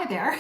Hi there,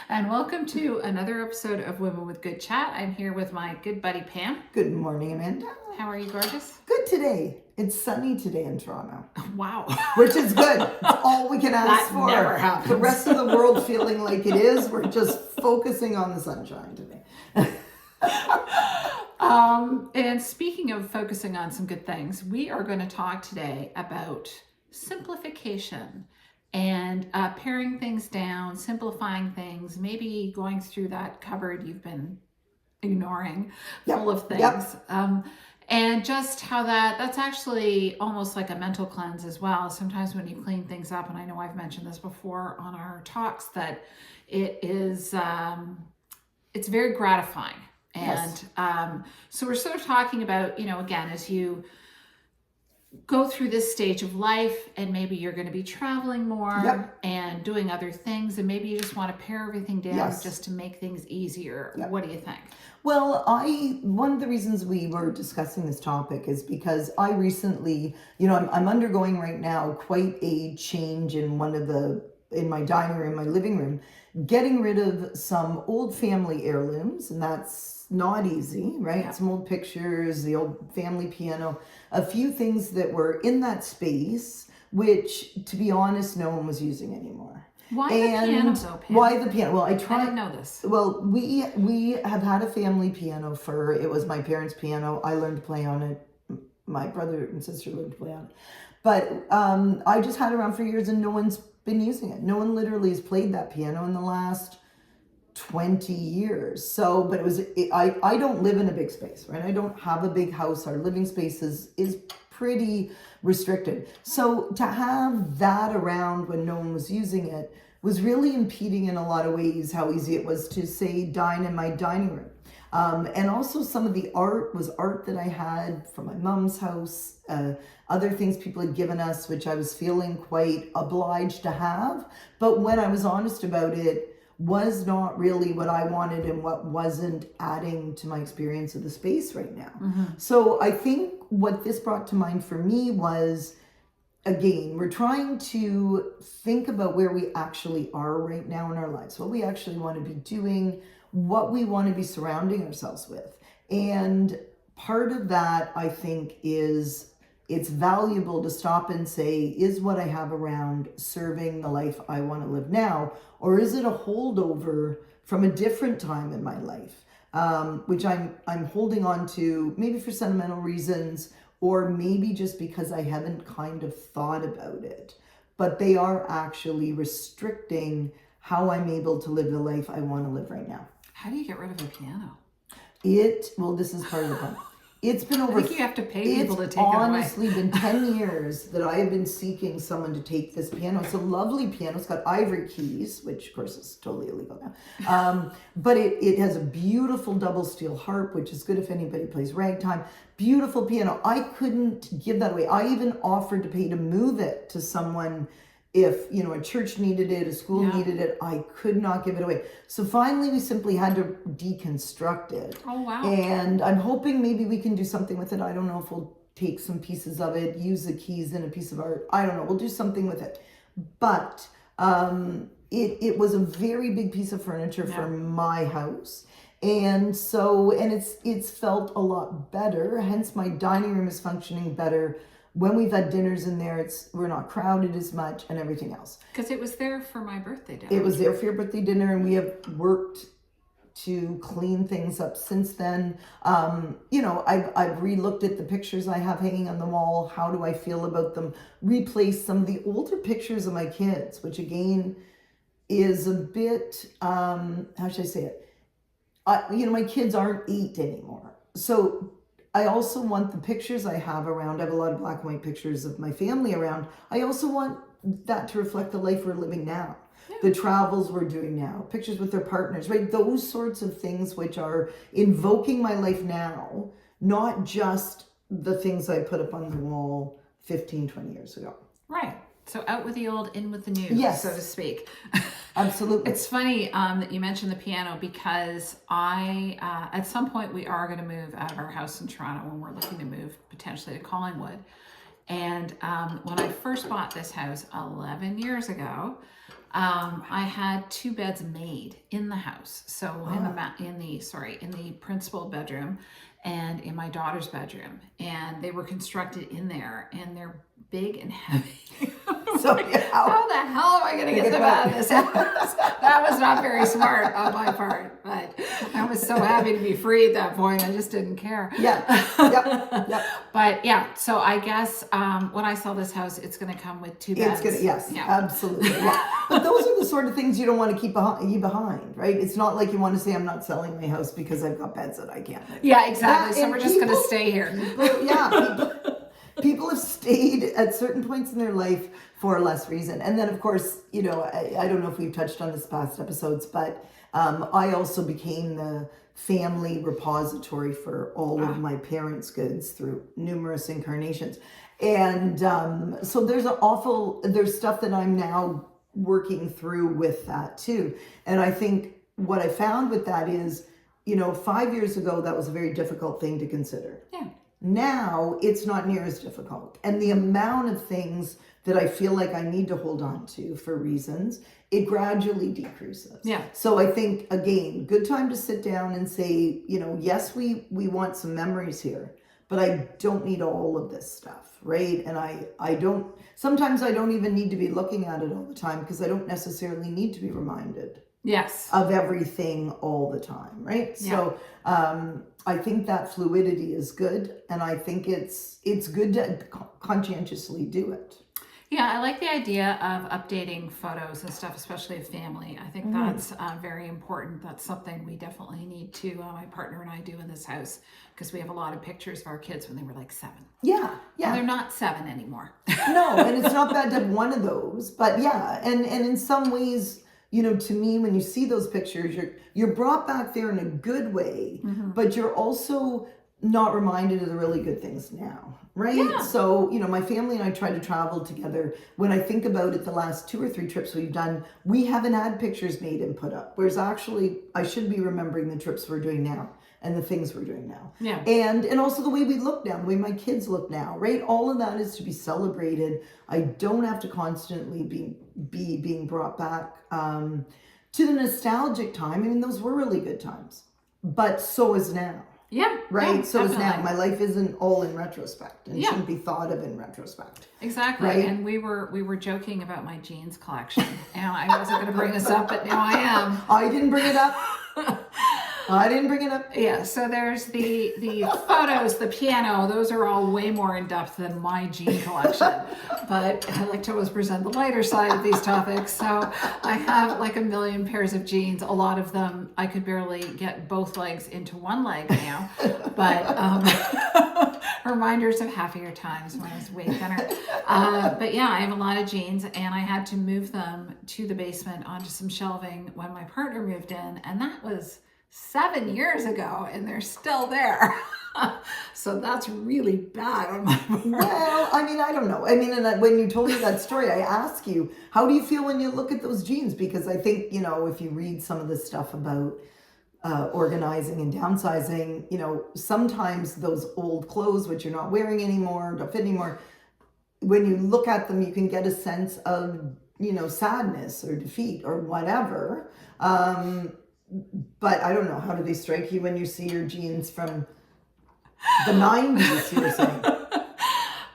and welcome to another episode of Women with Good Chat. I'm here with my good buddy Pam. Good morning, Amanda. How are you, gorgeous? Good today. It's sunny today in Toronto. Wow. Which is good. It's all we can ask That for. never happens. The rest of the world feeling like it is. We're just focusing on the sunshine today. And speaking of focusing on some good things, we are going to talk today about simplification and paring things down, simplifying things, maybe going through that cupboard you've been ignoring full of things. And just how that's actually almost like a mental cleanse as well. Sometimes when you clean things up, and I know I've mentioned this before on our talks, that it is, it's very gratifying. And so we're sort of talking about, again, as you go through this stage of life and maybe you're going to be traveling more and doing other things, and maybe you just want to pare everything down just to make things easier. What do you think? Well, one of the reasons we were discussing this topic is because I recently, I'm undergoing right now quite a change in in my dining room, my living room, getting rid of some old family heirlooms, and that's not easy, right? Some old pictures, the old family piano, a few things that were in that space, which, to be honest, no one was using anymore. Why the piano though, Pam? Why the piano? Well, I didn't know this. Well, we have had a family piano it was my parents' piano. I learned to play on it. My brother and sister learned to play on it. But I just had it around for years and no one's been using it. No one literally has played that piano in the last 20 years. So, but I don't live in a big space, right? I don't have a big house. Our living space is pretty restricted. So to have that around when no one was using it was really impeding in a lot of ways how easy it was to, say, dine in my dining room. And also some of the art was art that I had from my mom's house, other things people had given us, which I was feeling quite obliged to have. But when I was honest about it, was not really what I wanted and what wasn't adding to my experience of the space right now. So I think what this brought to mind for me was, again, we're trying to think about where we actually are right now in our lives, what we actually want to be doing, what we want to be surrounding ourselves with. And part of that, I think, is it's valuable to stop and say, is what I have around serving the life I want to live now? Or is it a holdover from a different time in my life, which I'm holding on to maybe for sentimental reasons, or maybe just because I haven't kind of thought about it. But they are actually restricting how I'm able to live the life I want to live right now. How do you get rid of a piano? This is part of the problem. It's been over. I think you have to pay people to take it away. It's honestly been 10 years that I have been seeking someone to take this piano. It's a lovely piano. It's got ivory keys, which of course is totally illegal now. But it has a beautiful double steel harp, which is good if anybody plays ragtime. Beautiful piano. I couldn't give that away. I even offered to pay to move it to someone. If, a church needed it, a school needed it, I could not give it away. So finally, we simply had to deconstruct it. Oh, wow. And I'm hoping maybe we can do something with it. I don't know if we'll take some pieces of it, use the keys in a piece of art. I don't know. We'll do something with it. But it was a very big piece of furniture for my house. And so, it's felt a lot better. Hence, my dining room is functioning better. When we've had dinners in there, we're not crowded as much and everything else. Because it was there for my birthday dinner. It was there for your birthday dinner, and we have worked to clean things up since then. I've re-looked at the pictures I have hanging on the wall. How do I feel about them? Replaced some of the older pictures of my kids, which again is a bit, how should I say it? My kids aren't 8 anymore. So I also want the pictures I have around. I have a lot of black and white pictures of my family around. I also want that to reflect the life we're living now, the travels we're doing now, pictures with their partners, right? Those sorts of things which are invoking my life now, not just the things I put up on the wall 15, 20 years ago. Right. So out with the old, in with the new, so to speak. Absolutely. It's funny that you mentioned the piano, because at some point we are going to move out of our house in Toronto, when we're looking to move potentially to Collingwood. And when I first bought this house 11 years ago, I had 2 beds made in the house. So in the principal bedroom and in my daughter's bedroom, and they were constructed in there, and they're big and heavy. So How the hell am I going to get them out of this house? That was not very smart on my part, but I was so happy to be free at that point. I just didn't care. Yep. But yeah, so I guess when I sell this house, it's going to come with 2 beds. Yes, absolutely. Yeah. But those are the sort of things you don't want to keep behind, right? It's not like you want to say, I'm not selling my house because I've got beds that I can't live in. Yeah, exactly. So we're just going to stay here. People have stayed at certain points in their life for less reason. And then, of course, I don't know if we've touched on this past episodes, but I also became the family repository for all of my parents' goods through numerous incarnations. And so there's stuff that I'm now working through with that too. And I think what I found with that is, 5 years ago, that was a very difficult thing to consider. Yeah. Now it's not near as difficult. And the amount of things that I feel like I need to hold on to for reasons, it gradually decreases. Yeah. So I think, again, good time to sit down and say, yes, we want some memories here, but I don't need all of this stuff, right? And sometimes I don't even need to be looking at it all the time because I don't necessarily need to be reminded. Yes. Of everything all the time, right? Yeah. So I think that fluidity is good, and I think it's good to conscientiously do it. Yeah, I like the idea of updating photos and stuff, especially of family. I think that's very important. That's something we definitely need to, my partner and I do in this house, because we have a lot of pictures of our kids when they were like 7. Yeah. And they're not 7 anymore. No, and it's not bad to have one of those, but yeah, and in some ways, to me, when you see those pictures, you're brought back there in a good way, but you're also not reminded of the really good things now, right? Yeah. So, my family and I try to travel together. When I think about it, the last 2 or 3 trips we've done, we haven't had pictures made and put up. Whereas actually, I should be remembering the trips we're doing now and the things we're doing now. Yeah. And also the way we look now, the way my kids look now, right? All of that is to be celebrated. I don't have to constantly be being brought back to the nostalgic time. I mean, those were really good times, but so is now. Yeah. Right. Yeah, so is definitely. now. My life isn't all in retrospect and Yeah. shouldn't be thought of in retrospect. Exactly. Right? And we were joking about my jeans collection. Now I wasn't going to bring this up, but now I am. I didn't bring it up. Yeah, so there's the photos, the piano, those are all way more in depth than my jean collection. But I like to always present the lighter side of these topics. So I have like 1 million pairs of jeans. A lot of them, I could barely get both legs into one leg now. But reminders of happier times when I was way thinner. But yeah, I have a lot of jeans, and I had to move them to the basement onto some shelving when my partner moved in. And that was 7 years ago, and they're still there. So that's really bad on my part. Well, I mean, I don't know. I mean, and when you told me that story, I asked you, how do you feel when you look at those jeans? Because I think, if you read some of the stuff about organizing and downsizing, sometimes those old clothes, which you're not wearing anymore, don't fit anymore, when you look at them, you can get a sense of, sadness or defeat or whatever. But I don't know, how do they strike you when you see your jeans from the 90s, you were saying?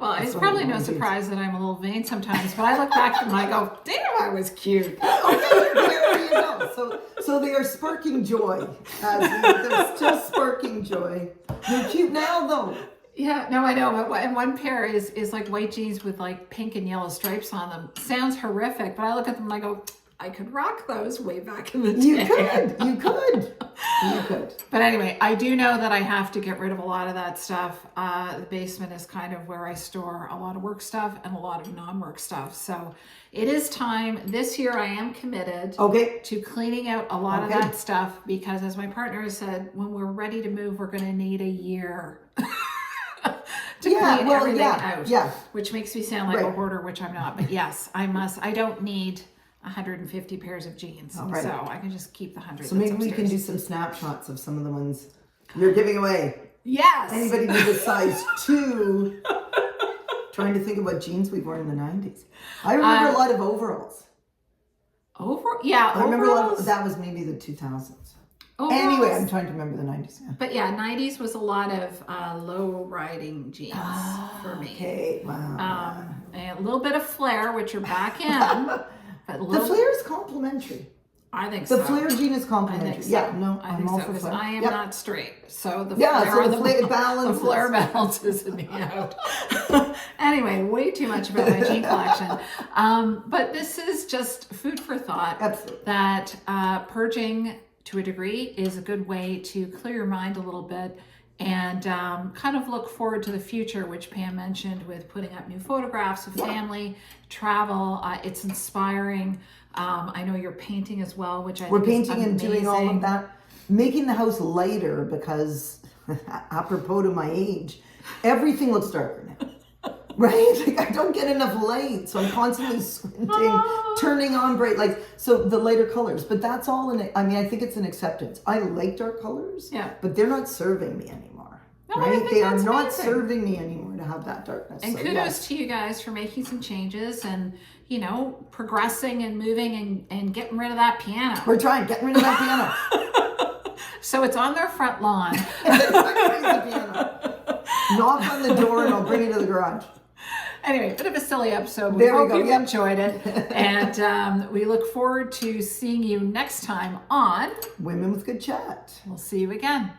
Well, it's probably no surprise that I'm a little vain sometimes, but I look back at them and I go, damn, I was cute. Okay, there you go. So they are sparking joy. They're still sparking joy. They're cute now, though. Yeah, no, I know. And one pair is like white jeans with like pink and yellow stripes on them. Sounds horrific, but I look at them and I go, I could rock those way back in the day. You could. But anyway, I do know that I have to get rid of a lot of that stuff. The basement is kind of where I store a lot of work stuff and a lot of non-work stuff. So it is time. This year I am committed to cleaning out a lot of that stuff, because as my partner has said, when we're ready to move, we're going to need a year. to clean everything out. Yeah. Which makes me sound like a hoarder, which I'm not. But yes, I must. I don't need 150 pairs of jeans. So I can just keep the 100. So maybe we can do some snapshots of some of the ones you're giving away. Yes. Anybody need a size 2? Trying to think of what jeans we wore in the 90s. I remember a lot of overalls. I remember a lot of, overalls. that was maybe the 2000s. Overalls. Anyway, I'm trying to remember the 90s. Yeah. But yeah, 90s was a lot of low riding jeans for me. Okay, wow. And a little bit of flare, which are back in. But The flare is complimentary. I think The so. flare jean is I complimentary. think so. Yeah, no, I I'm think all so, for 'cause flare. I am Yep. not straight. So the Yeah, flare so on the flare balances. the flare balances me out. Anyway, way too much about my jean collection. But this is just food for thought. Absolutely. That purging to a degree is a good way to clear your mind a little bit and kind of look forward to the future, which Pam mentioned with putting up new photographs of family, travel. It's inspiring. I know you're painting as well, which We're think is painting and doing all of amazing. that, making the house lighter because, apropos to my age, everything looks darker now. Right? Like I don't get enough light, so I'm constantly squinting, turning on bright lights. So the lighter colors, but that's all I think it's an acceptance. I like dark colors, Yeah. but they're not serving me anymore. No, I right? think They are that's not amazing. serving me anymore to have that darkness. And So, kudos yes. to you guys for making some changes and, progressing and moving and getting rid of that piano. We're trying, getting rid of that piano. So it's on their front lawn. The piano. Knock on the door and I'll bring it to the garage. Anyway, bit of a silly episode. We There we hope go, you yep. enjoyed it. And we look forward to seeing you next time on. Women with Good Chat. We'll see you again.